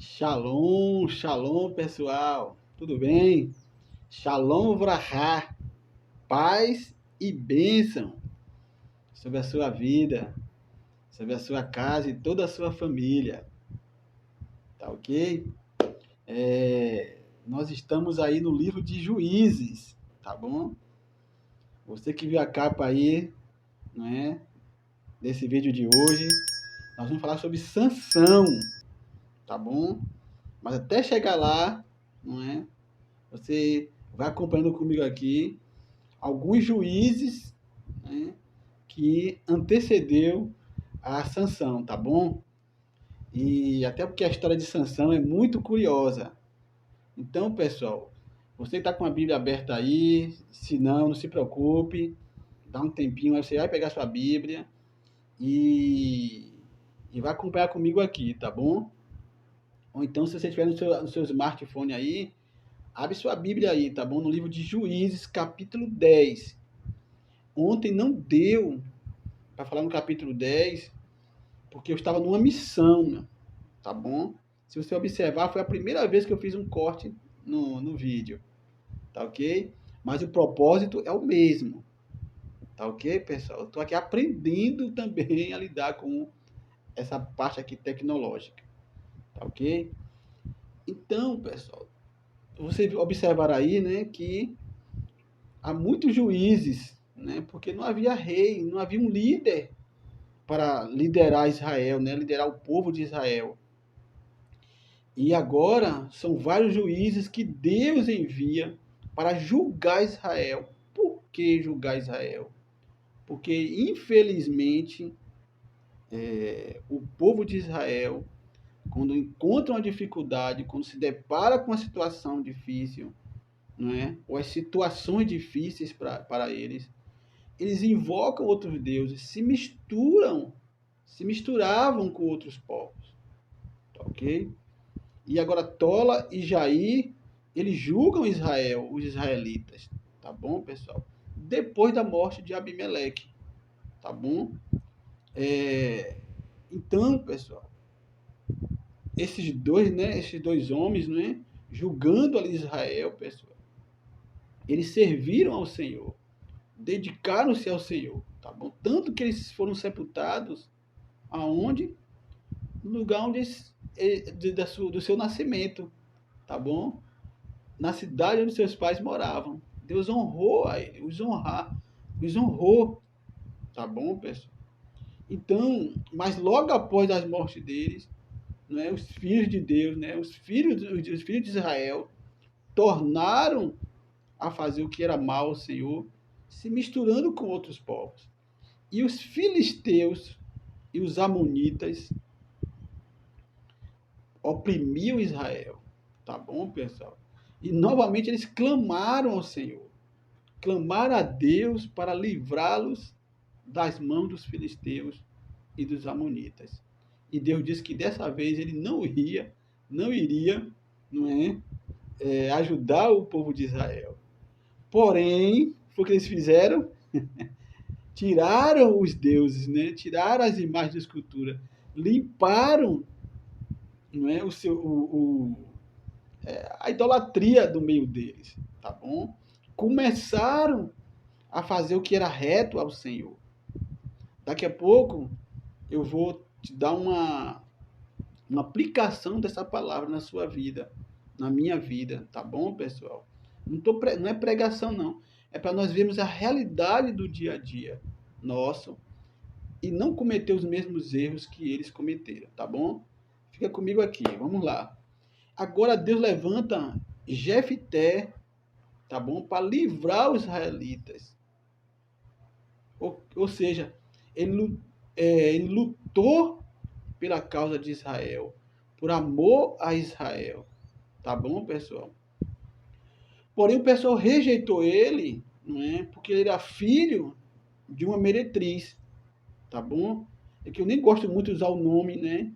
Shalom, shalom pessoal, tudo bem? Shalom vrahá, paz e bênção sobre a sua vida, sobre a sua casa e toda a sua família, tá ok? Nós estamos aí no livro de Juízes, tá bom? Você que viu a capa aí, não é? Desse vídeo de hoje, nós vamos falar sobre Sansão, tá bom? Mas até chegar lá, não é? Você vai acompanhando comigo aqui alguns juízes, né, que antecedeu a Sansão, tá bom? E até porque a história de Sansão é muito curiosa. Então, pessoal, você está com a Bíblia aberta aí, se não, não se preocupe, dá um tempinho, aí você vai pegar sua Bíblia e, vai acompanhar comigo aqui, tá bom? Ou então, se você estiver no seu smartphone aí, abre sua Bíblia aí, tá bom? No livro de Juízes, capítulo 10. Ontem não deu para falar no capítulo 10, porque eu estava numa missão, né? Tá bom? Se você observar, foi a primeira vez que eu fiz um corte no vídeo, tá ok? Mas o propósito é o mesmo, tá ok, pessoal? Eu estou aqui aprendendo também a lidar com essa parte aqui tecnológica, tá ok? Então, pessoal, você observar aí, né, que há muitos juízes, né, porque não havia rei, não havia um líder para liderar Israel, né, liderar o povo de Israel. E agora são vários juízes que Deus envia para julgar Israel. Por que julgar Israel? Porque, infelizmente, o povo de Israel, quando encontra uma dificuldade, quando se depara com uma situação difícil, não é? Ou as situações difíceis para eles, eles invocam outros deuses, se misturavam com outros povos. Tá ok? E agora Tola e Jair, eles julgam Israel, os israelitas, tá bom, pessoal? Depois da morte de Abimeleque, tá bom? Então, pessoal, esses dois homens, né, julgando ali Israel, pessoal, eles serviram ao Senhor, dedicaram-se ao Senhor, tá bom? Tanto que eles foram sepultados aonde? No lugar onde do seu nascimento, tá bom? Na cidade onde seus pais moravam. Deus honrou a ele, os honrou, tá bom, pessoal? Então, mas logo após a morte deles, né, os filhos de Deus, né, os filhos de Israel, tornaram a fazer o que era mal ao Senhor, se misturando com outros povos. E os filisteus e os amonitas oprimiam Israel, tá bom, pessoal? E novamente eles clamaram ao Senhor, clamaram a Deus para livrá-los das mãos dos filisteus e dos amonitas. E Deus disse que dessa vez ele não iria, não ajudar o povo de Israel. Porém, foi o que eles fizeram? Tiraram os deuses, né? Tiraram as imagens da escultura, limparam, não é, a idolatria do meio deles, tá bom? Começaram a fazer o que era reto ao Senhor. Daqui a pouco eu vou te dar uma aplicação dessa palavra na sua vida, na minha vida, tá bom, pessoal? Não é pregação, não. É para nós vermos a realidade do dia a dia nosso e não cometer os mesmos erros que eles cometeram, tá bom? Fica comigo aqui, vamos lá. Agora Deus levanta Jefté, tá bom? Para livrar os israelitas. Ou seja, ele lutou pela causa de Israel, por amor a Israel. Tá bom, pessoal? Porém, o pessoal rejeitou ele, não é? Porque ele era filho de uma meretriz. Tá bom? É que eu nem gosto muito de usar o nome, né?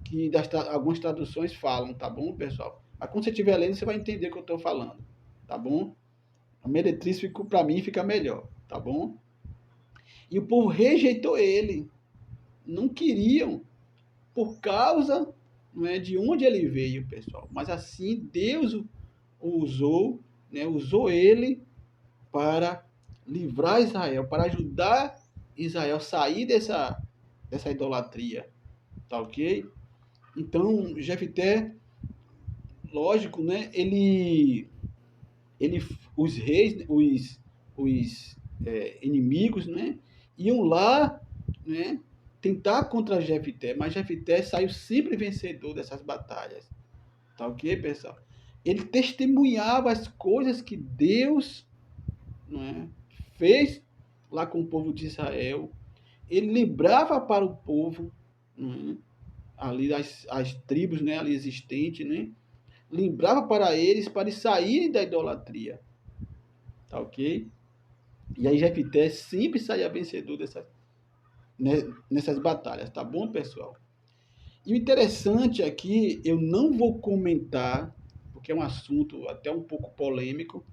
Que algumas traduções falam, tá bom, pessoal? Mas quando você estiver lendo, você vai entender o que eu estou falando, tá bom? A meretriz, para mim, fica melhor, tá bom? E o povo rejeitou ele. Não queriam, por causa não é de onde ele veio, pessoal, mas assim Deus o usou, né? Usou ele para livrar Israel, para ajudar Israel a sair dessa idolatria, tá ok? Então, Jefté, lógico, né? Ele, os reis, os inimigos, né? Iam lá, né? Tentar contra Jefté, mas Jefté saiu sempre vencedor dessas batalhas, tá ok, pessoal? Ele testemunhava as coisas que Deus, né, fez lá com o povo de Israel. Ele lembrava para o povo, né, ali as tribos, né, ali existentes, né, lembrava para eles saírem da idolatria, tá ok? E aí Jefté sempre saía vencedor nessas batalhas, tá bom, pessoal? E o interessante aqui, eu não vou comentar, porque é um assunto até um pouco polêmico,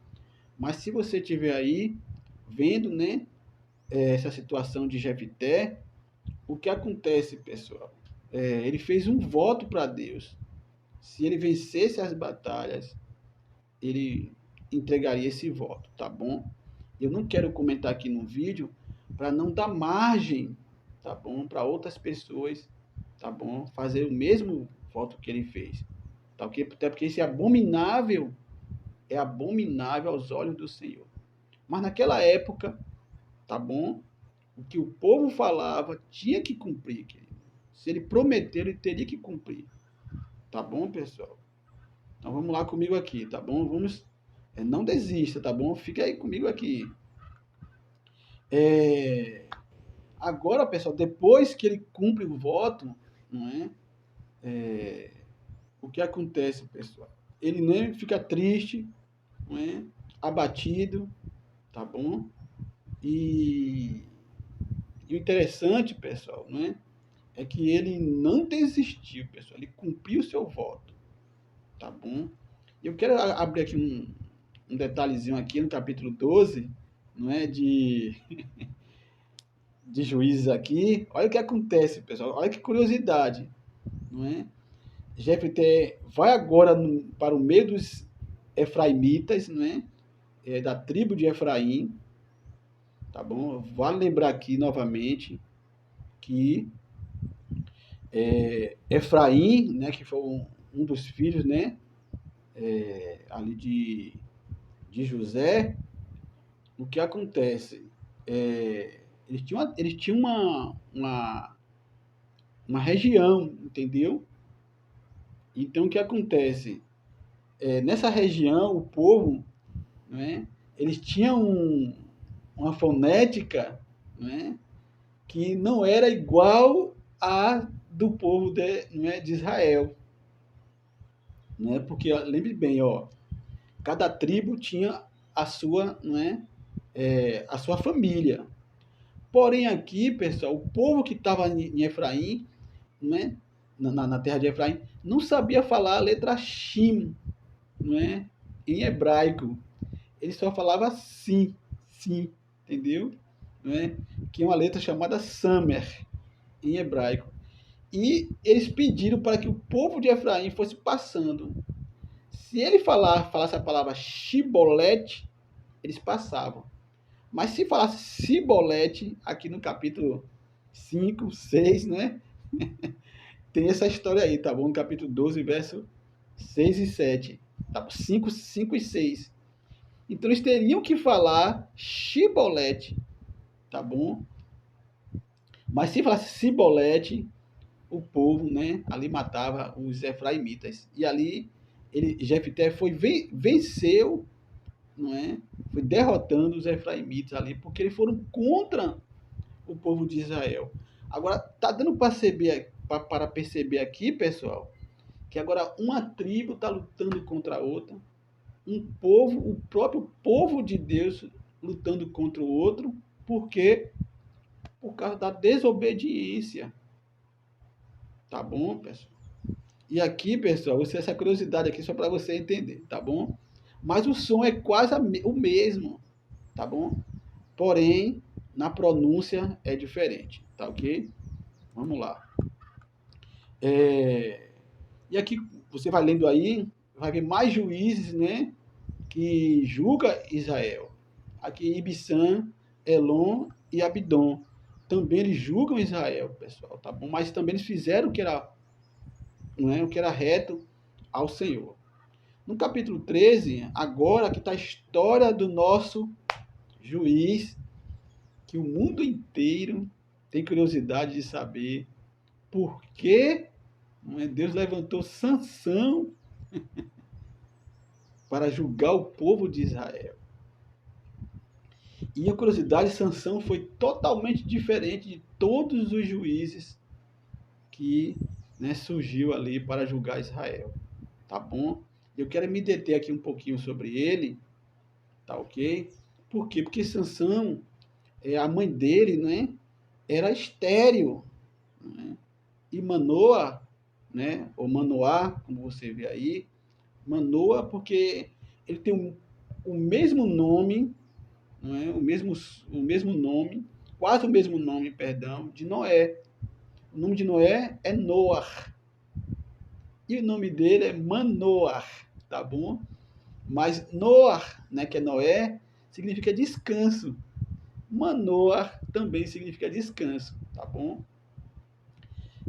mas se você tiver aí vendo, né, essa situação de Jefté, o que acontece, pessoal? Ele fez um voto para Deus. Se ele vencesse as batalhas, ele entregaria esse voto, tá bom? Eu não quero comentar aqui no vídeo para não dar margem, tá bom, para outras pessoas, tá bom, fazer o mesmo voto que ele fez, tá ok? Até porque esse é abominável aos olhos do Senhor. Mas naquela época, tá bom? O que o povo falava tinha que cumprir, querido. Se ele prometeu, ele teria que cumprir. Tá bom, pessoal? Então vamos lá comigo aqui, tá bom? Vamos. Não desista, tá bom? Fica aí comigo aqui. Agora, pessoal, depois que ele cumpre o voto, não é? O que acontece, pessoal? Ele nem fica triste, não é? Abatido, tá bom? E o interessante, pessoal, não é? É que ele não desistiu, pessoal. Ele cumpriu o seu voto, tá bom? Eu quero abrir aqui um detalhezinho aqui no capítulo 12, não é? De Juízes aqui. Olha o que acontece, pessoal. Olha que curiosidade, não é? Jefté vai agora para o meio dos efraimitas, não é? Da tribo de Efraim, tá bom? Vale lembrar aqui novamente que Efraim, né, que foi um dos filhos, né, ali de José, o que acontece? Eles tinham uma região, entendeu? Então, o que acontece? Nessa região, o povo, né, eles tinham uma fonética, né, que não era igual à do povo de Israel. Né? Porque, lembre bem, ó, cada tribo tinha a sua, né, a sua família. Porém, aqui, pessoal, o povo que estava em Efraim, né, na terra de Efraim, não sabia falar a letra Shim, né, em hebraico. Ele só falava sim, sim, entendeu? Né? Que é uma letra chamada Samer, em hebraico. E eles pediram para que o povo de Efraim fosse passando. Se ele falasse a palavra Shibolete, eles passavam. Mas se falasse Sibolete, aqui no capítulo 5, 6, né? Tem essa história aí, tá bom? No capítulo 12, verso 6 e 7. Tá? 5 e 6. Então eles teriam que falar Shibolete, tá bom? Mas se falasse Sibolete, o povo, né, ali matava os efraimitas. E ali Jefté venceu, não é? Foi derrotando os efraimitas ali, porque eles foram contra o povo de Israel. Agora, tá dando para perceber aqui, pessoal, que agora uma tribo está lutando contra a outra, o próprio povo de Deus lutando contra o outro, porque por causa da desobediência. Tá bom, pessoal? E aqui, pessoal, essa curiosidade aqui só para você entender, tá bom? Mas o som é quase o mesmo, tá bom? Porém, na pronúncia é diferente, tá ok? Vamos lá. E aqui você vai lendo aí, vai ver mais juízes, né, que julga Israel. Aqui Ibissã, Elon e Abidom. Também eles julgam Israel, pessoal, tá bom? Mas também eles fizeram o que era, não é, o que era reto ao Senhor. No capítulo 13, agora que está a história do nosso juiz, que o mundo inteiro tem curiosidade de saber por que, não é, Deus levantou Sansão para julgar o povo de Israel. E a curiosidade, Sansão foi totalmente diferente de todos os juízes que, né, surgiu ali para julgar Israel. Tá bom? Eu quero me deter aqui um pouquinho sobre ele, tá ok? Por quê? Porque Sansão, a mãe dele, né, era estéril, né? E Manoa, né, ou Manoá, como você vê aí, Manoa porque ele tem o mesmo nome, não é? o mesmo nome, quase o mesmo nome, perdão, de Noé. O nome de Noé é Noar. E o nome dele é Manoar, tá bom? Mas Noar, né, que é Noé, significa descanso. Manoar também significa descanso, tá bom?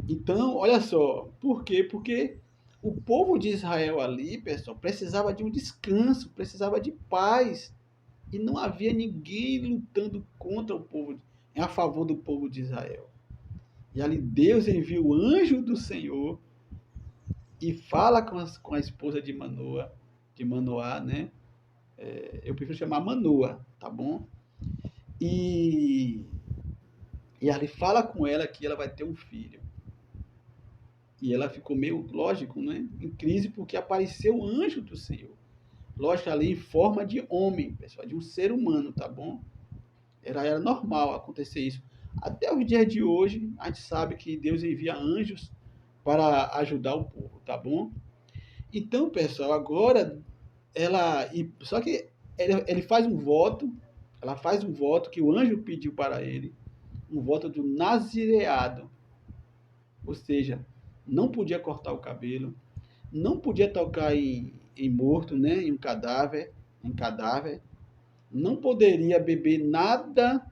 Então, olha só, por quê? Porque o povo de Israel ali, pessoal, precisava de um descanso, precisava de paz. E não havia ninguém lutando contra o povo, a favor do povo de Israel. E ali Deus envia o anjo do Senhor e fala com a esposa de Manoa, de Manoá, né? Eu prefiro chamar Manoa, tá bom? E, e ali fala com ela que ela vai ter um filho. E ela ficou meio, lógico, né, em crise porque apareceu o anjo do Senhor. Lógico, ali em forma de homem, pessoal, de um ser humano, tá bom? Era normal acontecer isso. Até os dias de hoje, a gente sabe que Deus envia anjos para ajudar o povo, tá bom? Então, pessoal, agora só que ele faz um voto, ela faz um voto que o anjo pediu para ele, um voto do nazireado. Ou seja, não podia cortar o cabelo, não podia tocar em morto, né, em cadáver, não poderia beber nada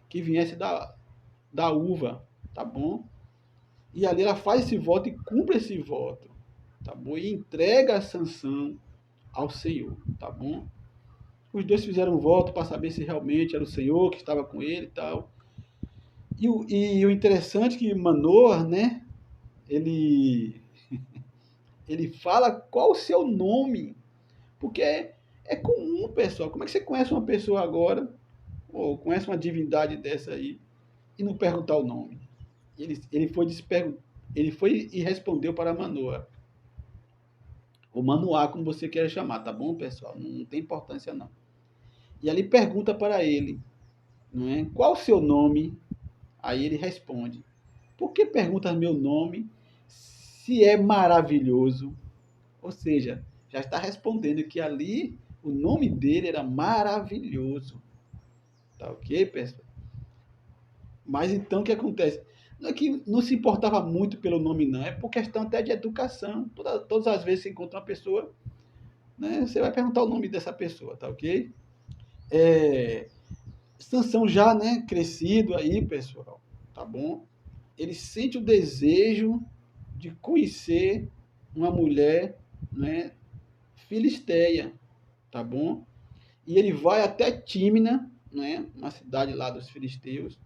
que viesse da uva, tá bom? E ali ela faz esse voto e cumpre esse voto, tá bom? E entrega a Sansão ao Senhor, tá bom? Os dois fizeram um voto para saber se realmente era o Senhor que estava com ele e tal. E o interessante é que Manoah, né, ele, ele fala qual o seu nome, porque é comum, pessoal. Como é que você conhece uma pessoa agora, ou conhece uma divindade dessa aí, e não perguntar o nome? Ele foi e respondeu para Manoah. Ou Manoá, como você queira chamar, tá bom, pessoal? Não tem importância, não. E ali pergunta para ele, não é? Qual o seu nome? Aí ele responde. Por que perguntas meu nome se é maravilhoso? Ou seja, já está respondendo que ali o nome dele era maravilhoso. Tá ok, pessoal? Mas então o que acontece? Não é que não se importava muito pelo nome, não. É por questão até de educação. Todas as vezes que você encontra uma pessoa, né, você vai perguntar o nome dessa pessoa, tá ok? Sansão já, né, crescido aí, pessoal, tá bom? Ele sente o desejo de conhecer uma mulher, né, filisteia, tá bom? E ele vai até Tímina, né, uma cidade lá dos filisteus,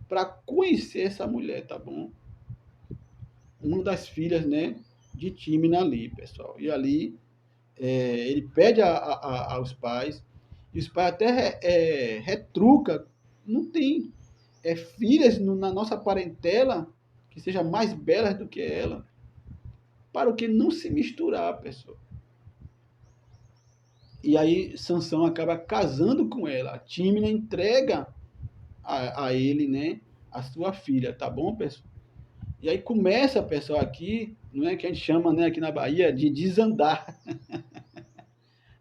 para conhecer essa mulher, tá bom? Uma das filhas, né, de Tímina ali, pessoal. E ali ele pede aos pais, e os pais até retruca, não tem filhas na nossa parentela que sejam mais belas do que ela, para o que não se misturar, pessoal. E aí Sansão acaba casando com ela. A Tímina entrega a ele, né, a sua filha, tá bom, pessoal? E aí começa, pessoal, aqui, não é que a gente chama, né, aqui na Bahia, de desandar.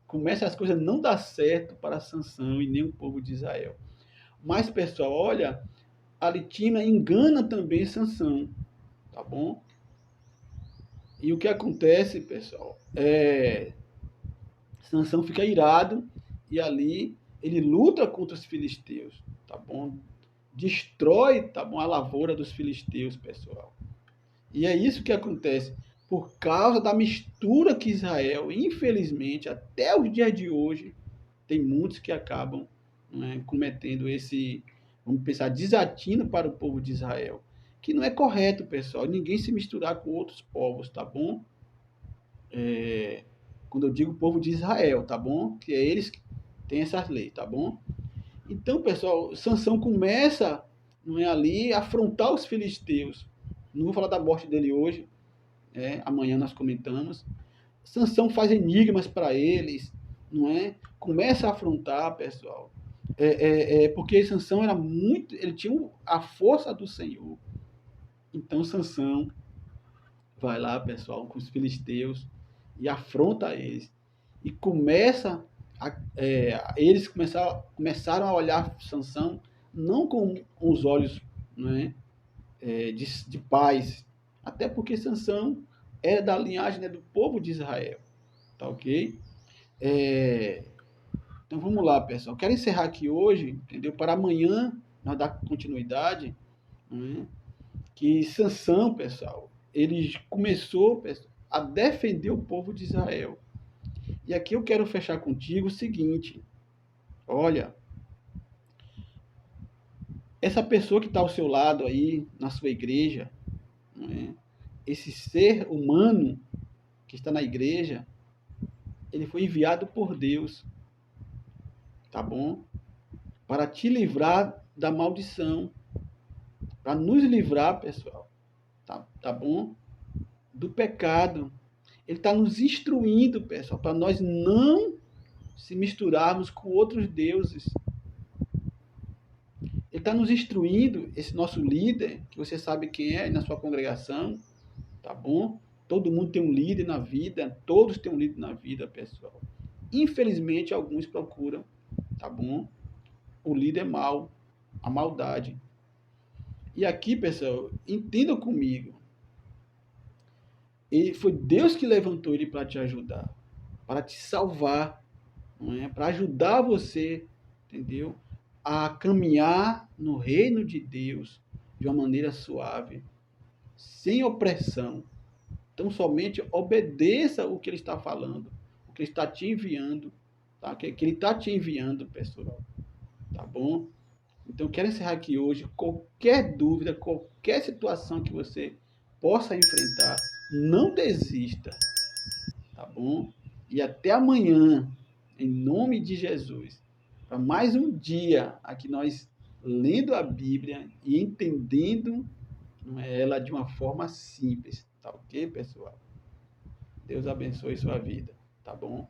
Começa as coisas não dar certo para Sansão e nem o povo de Israel. Mas, pessoal, olha, a Litina engana também Sansão, tá bom? E o que acontece, pessoal, Sansão fica irado e ali ele luta contra os filisteus, tá bom? Destrói, tá bom, a lavoura dos filisteus, pessoal. E é isso que acontece por causa da mistura que Israel, infelizmente, até os dias de hoje, tem muitos que acabam, né, cometendo esse, vamos pensar, desatino para o povo de Israel, que não é correto, pessoal, ninguém se misturar com outros povos, tá bom? Quando eu digo povo de Israel, tá bom? Que é eles que têm essas leis, tá bom? Então, pessoal, Sansão começa, não é, ali a afrontar os filisteus. Não vou falar da morte dele hoje, amanhã nós comentamos. Sansão faz enigmas para eles, não é? Começa a afrontar, pessoal. Porque Sansão era muito, ele tinha a força do Senhor. Então Sansão vai lá, pessoal, com os filisteus e afronta eles. E eles começaram a olhar Sansão não com os olhos, né, de paz, até porque Sansão era da linhagem, né, do povo de Israel, tá ok? Então vamos lá, pessoal. Quero encerrar aqui hoje, entendeu? Para amanhã nós dar continuidade, né? Que Sansão, pessoal, ele começou, pessoal, a defender o povo de Israel. E aqui eu quero fechar contigo o seguinte: olha, essa pessoa que está ao seu lado aí, na sua igreja, né, esse ser humano que está na igreja, ele foi enviado por Deus, tá bom? Para te livrar da maldição, para nos livrar, pessoal, tá bom? Do pecado. Ele está nos instruindo, pessoal, para nós não se misturarmos com outros deuses. Ele está nos instruindo, esse nosso líder, que você sabe quem é na sua congregação, tá bom? Todo mundo tem um líder na vida, todos têm um líder na vida, pessoal. Infelizmente, alguns procuram, tá bom? O líder mau, a maldade. E aqui, pessoal, entendam comigo. Foi Deus que levantou ele para te ajudar, para te salvar, não é? Para ajudar você, entendeu? A caminhar no reino de Deus de uma maneira suave, sem opressão. Então, somente obedeça o que ele está falando, o que ele está te enviando, tá? Que ele está te enviando, pessoal. Tá bom? Então, eu quero encerrar aqui hoje. Qualquer dúvida, qualquer situação que você possa enfrentar, não desista, tá bom? E até amanhã, em nome de Jesus, para mais um dia aqui nós lendo a Bíblia e entendendo ela de uma forma simples, tá ok, pessoal? Deus abençoe sua vida, tá bom?